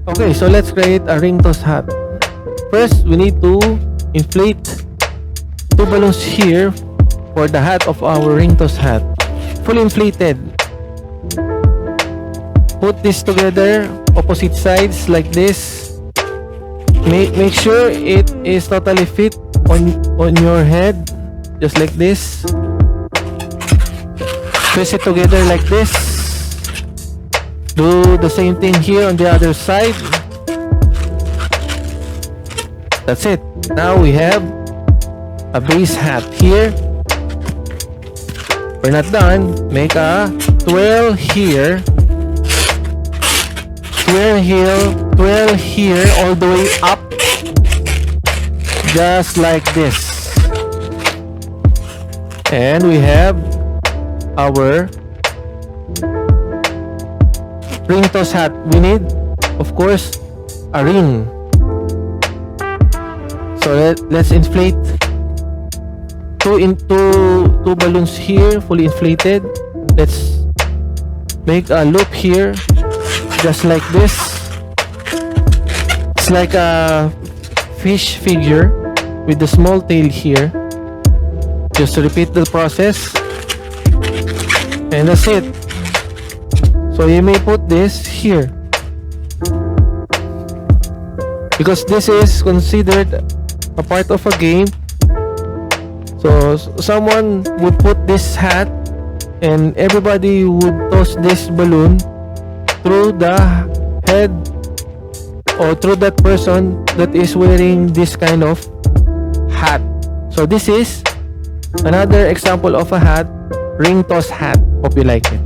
Okay, so let's create a ring toss hat. First, we need to inflate two balloons here for the hat of our ring toss hat. Fully inflated. Put this together, opposite sides like this. Make sure it is totally fit on your head, just like this. Twist it together like this. Do the same thing here on the other side. That's it. Now we have a base hat here. We're not done. Make a twirl here. Twirl here all the way up. Just like this. And we have our ring toss hat. We need, of course, a ring. So let's inflate two balloons here, fully inflated. Let's make a loop here, just like this. It's like a fish figure with the small tail here. Just repeat the process, and that's it. So you may put this here because this is considered a part of a game. So someone would put this hat and everybody would toss this balloon through the head or through that person that is wearing this kind of hat. So this is another example of a hat, ring toss hat. Hope you like it.